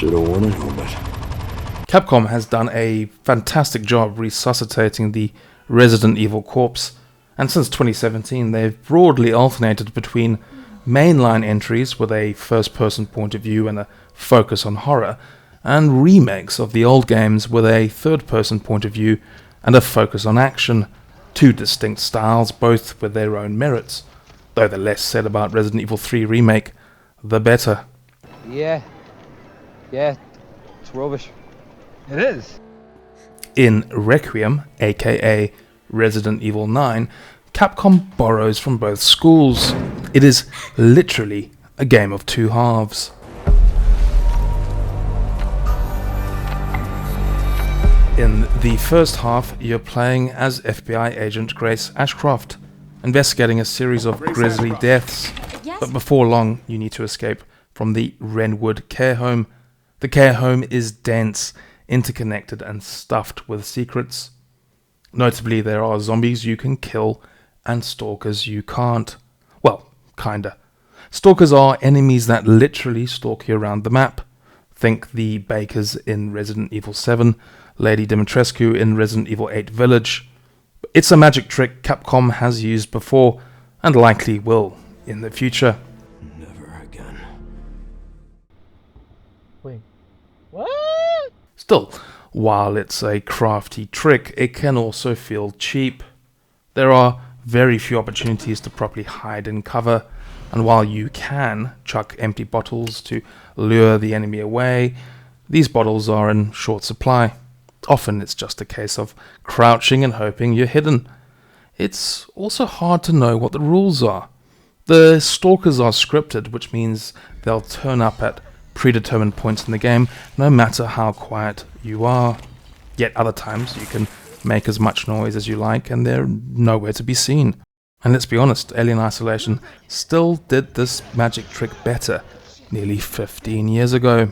Should've worn a helmet. Capcom has done a fantastic job resuscitating the Resident Evil corpse, and since 2017 they've broadly alternated between mainline entries with a first-person point of view and a focus on horror, and remakes of the old games with a third-person point of view and a focus on action. Two distinct styles, both with their own merits, though the less said about Resident Evil 3 Remake, the better. Yeah, it's rubbish. It is. In Requiem, aka Resident Evil 9, Capcom borrows from both schools. It is literally a game of two halves. In the first half, you're playing as FBI agent Grace Ashcroft, investigating a series of grisly deaths. Yes? But before long, you need to escape from the Wrenwood care home. The care home is dense, interconnected, and stuffed with secrets. Notably, there are zombies you can kill and stalkers you can't. Well, kinda. Stalkers are enemies that literally stalk you around the map. Think the Bakers in Resident Evil 7, Lady Dimitrescu in Resident Evil 8 Village. It's a magic trick Capcom has used before, and likely will in the future. Never again. Wait, what? Still, while it's a crafty trick, it can also feel cheap. There are very few opportunities to properly hide in cover, and while you can chuck empty bottles to lure the enemy away, these bottles are in short supply. Often it's just a case of crouching and hoping you're hidden. It's also hard to know what the rules are. The stalkers are scripted, which means they'll turn up at predetermined points in the game, no matter how quiet you are. Yet other times you can make as much noise as you like and they're nowhere to be seen. And let's be honest, Alien Isolation still did this magic trick better nearly 15 years ago.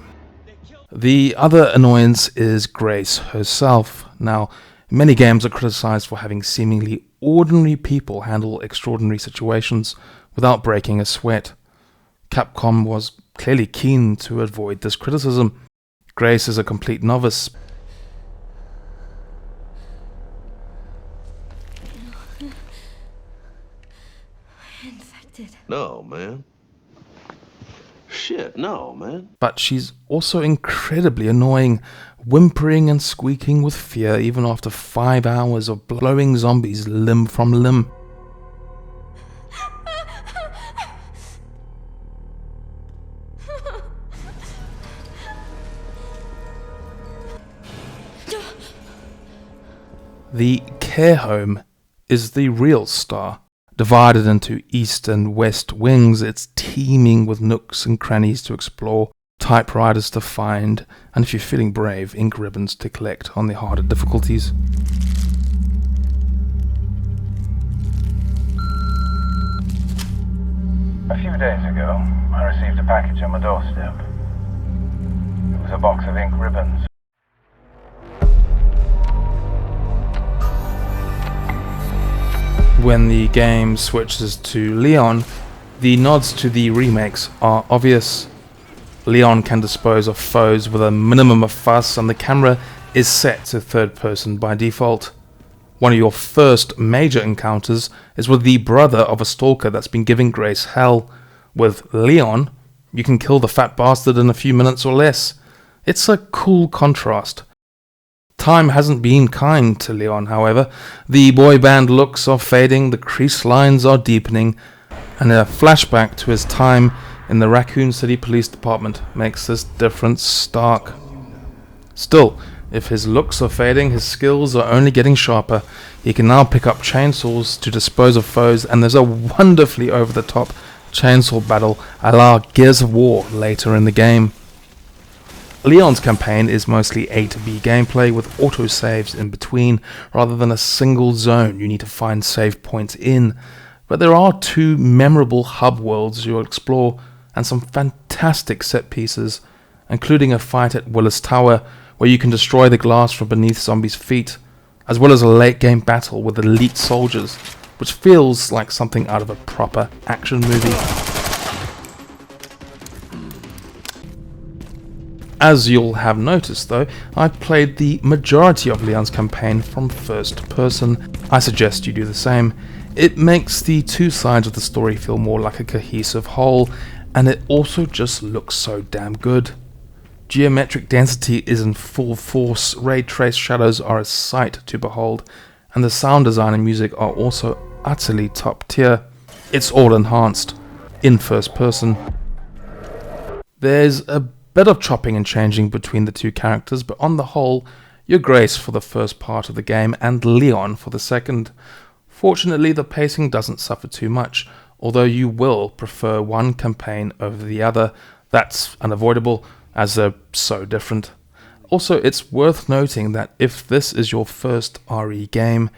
The other annoyance is Grace herself. Now, many games are criticized for having seemingly ordinary people handle extraordinary situations without breaking a sweat. Capcom was clearly keen to avoid this criticism. Grace is a complete novice. Infected. No, man. Shit, no, man. But she's also incredibly annoying, whimpering and squeaking with fear even after 5 hours of blowing zombies limb from limb. The care home is the real star. Divided into east and west wings, it's teeming with nooks and crannies to explore, typewriters to find, and if you're feeling brave, ink ribbons to collect on the harder difficulties. A few days ago, I received a package on my doorstep. It was a box of ink ribbons. When the game switches to Leon, the nods to the remakes are obvious. Leon can dispose of foes with a minimum of fuss, and the camera is set to third person by default. One of your first major encounters is with the brother of a stalker that's been giving Grace hell. With Leon, you can kill the fat bastard in a few minutes or less. It's a cool contrast. Time hasn't been kind to Leon, however. The boy band looks are fading, the crease lines are deepening, and a flashback to his time in the Raccoon City Police Department makes this difference stark. Still, if his looks are fading, his skills are only getting sharper. He can now pick up chainsaws to dispose of foes, and there's a wonderfully over-the-top chainsaw battle a la Gears of War later in the game. Leon's campaign is mostly A to B gameplay with autosaves in between rather than a single zone you need to find save points in, but there are two memorable hub worlds you'll explore and some fantastic set pieces, including a fight at Willis Tower where you can destroy the glass from beneath zombies' feet, as well as a late game battle with elite soldiers, which feels like something out of a proper action movie. As you'll have noticed though, I've played the majority of Leon's campaign from first person. I suggest you do the same. It makes the two sides of the story feel more like a cohesive whole, and it also just looks so damn good. Geometric density is in full force, ray trace shadows are a sight to behold, and the sound design and music are also utterly top tier. It's all enhanced, in first person. There's a bit of chopping and changing between the two characters, but on the whole, you're Grace for the first part of the game and Leon for the second. Fortunately, the pacing doesn't suffer too much, although you will prefer one campaign over the other. That's unavoidable, as they're so different. Also, it's worth noting that if this is your first RE game,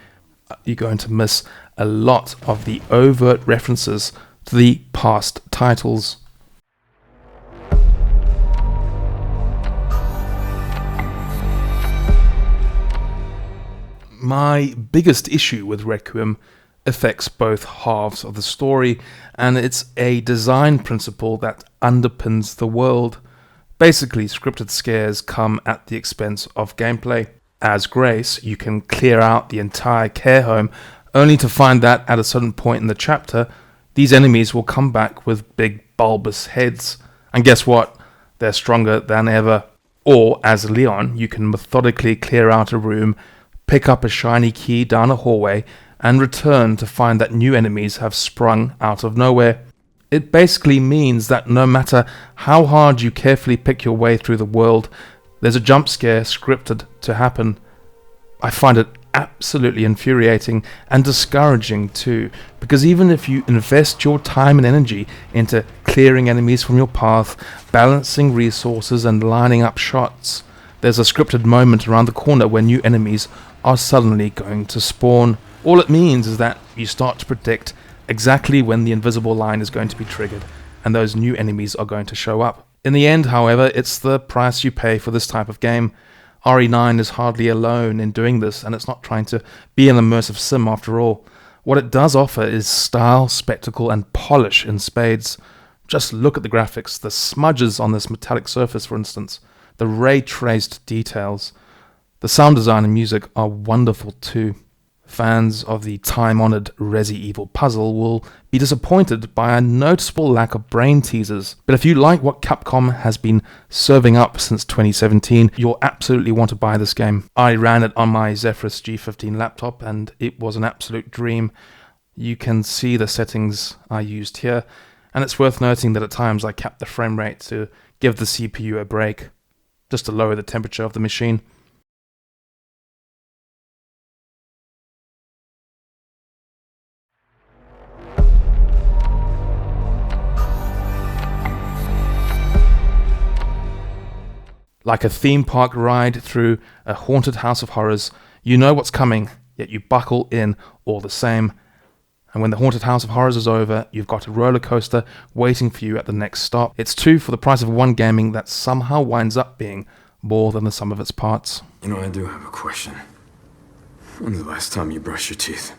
you're going to miss a lot of the overt references to the past titles. My biggest issue with Requiem affects both halves of the story, and it's a design principle that underpins the world. Basically, scripted scares come at the expense of gameplay. As Grace, you can clear out the entire care home, only to find that at a certain point in the chapter, these enemies will come back with big bulbous heads. And guess what? They're stronger than ever. Or, as Leon, you can methodically clear out a room, pick up a shiny key down a hallway, and return to find that new enemies have sprung out of nowhere. It basically means that no matter how hard you carefully pick your way through the world, there's a jump scare scripted to happen. I find it absolutely infuriating and discouraging too, because even if you invest your time and energy into clearing enemies from your path, balancing resources and lining up shots, there's a scripted moment around the corner where new enemies are suddenly going to spawn. All it means is that you start to predict exactly when the invisible line is going to be triggered, and those new enemies are going to show up. In the end, however, it's the price you pay for this type of game. RE9 is hardly alone in doing this, and it's not trying to be an immersive sim after all. What it does offer is style, spectacle, and polish in spades. Just look at the graphics, the smudges on this metallic surface, for instance, the ray-traced details. The sound design and music are wonderful too. Fans of the time-honoured Resi Evil puzzle will be disappointed by a noticeable lack of brain teasers. But if you like what Capcom has been serving up since 2017, you'll absolutely want to buy this game. I ran it on my Zephyrus G15 laptop and it was an absolute dream. You can see the settings I used here, and it's worth noting that at times I capped the frame rate to give the CPU a break, just to lower the temperature of the machine. Like a theme park ride through a haunted house of horrors, you know what's coming, yet you buckle in all the same. And when the haunted house of horrors is over, you've got a roller coaster waiting for you at the next stop. It's two for the price of one gaming that somehow winds up being more than the sum of its parts. You know, I do have a question. When was the last time you brushed your teeth?